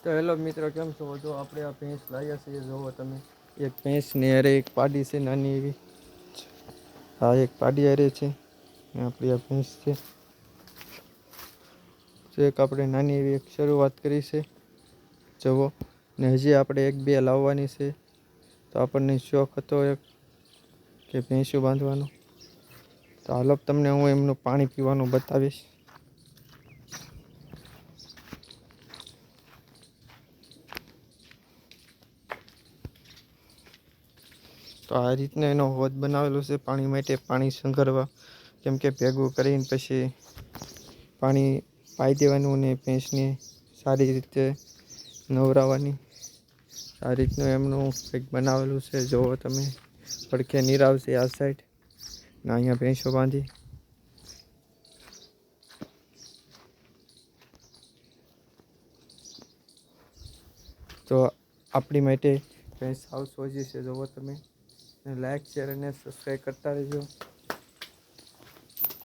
તો હેલો મિત્રો, કેમ છો? જો આપણે આ ભેંસ લાવ્યા છીએ. જોવો તમે, એક ભેંસ ને અરે એક પાડી છે નાની એવી. હા, એક પાડી અરે છે. આપણી આ ભેંસ છે. તો એક આપણે નાની એવી એક શરૂઆત કરી છે. જુઓ, ને હજી આપણે એક બે લાવવાની છે. તો આપણને શોખ હતો એક કે ભેંસું બાંધવાનો. તો હાલો તમને હું એમનું પાણી પીવાનું બતાવીશ. તો આ રીતના એનો હોદ બનાવેલો છે પાણી માટે, પાણી સંઘરવા. કેમ કે ભેગું કરીને પછી પાણી પાઈ દેવાનું અને ભેંસને સારી રીતે નવરાવાની. આ રીતનું એમનું કંઈક બનાવેલું છે. જુઓ તમે, પડખે નીરાવ છે આ સાઈડ, ને અહીંયા ભેંસો બાંધી. તો આપણી માટે ભેંસ હાઉસ સોજી છે. જુઓ તમે, લાઈક શેર અને સબસ્ક્રાઈબ કરતા રહેજો.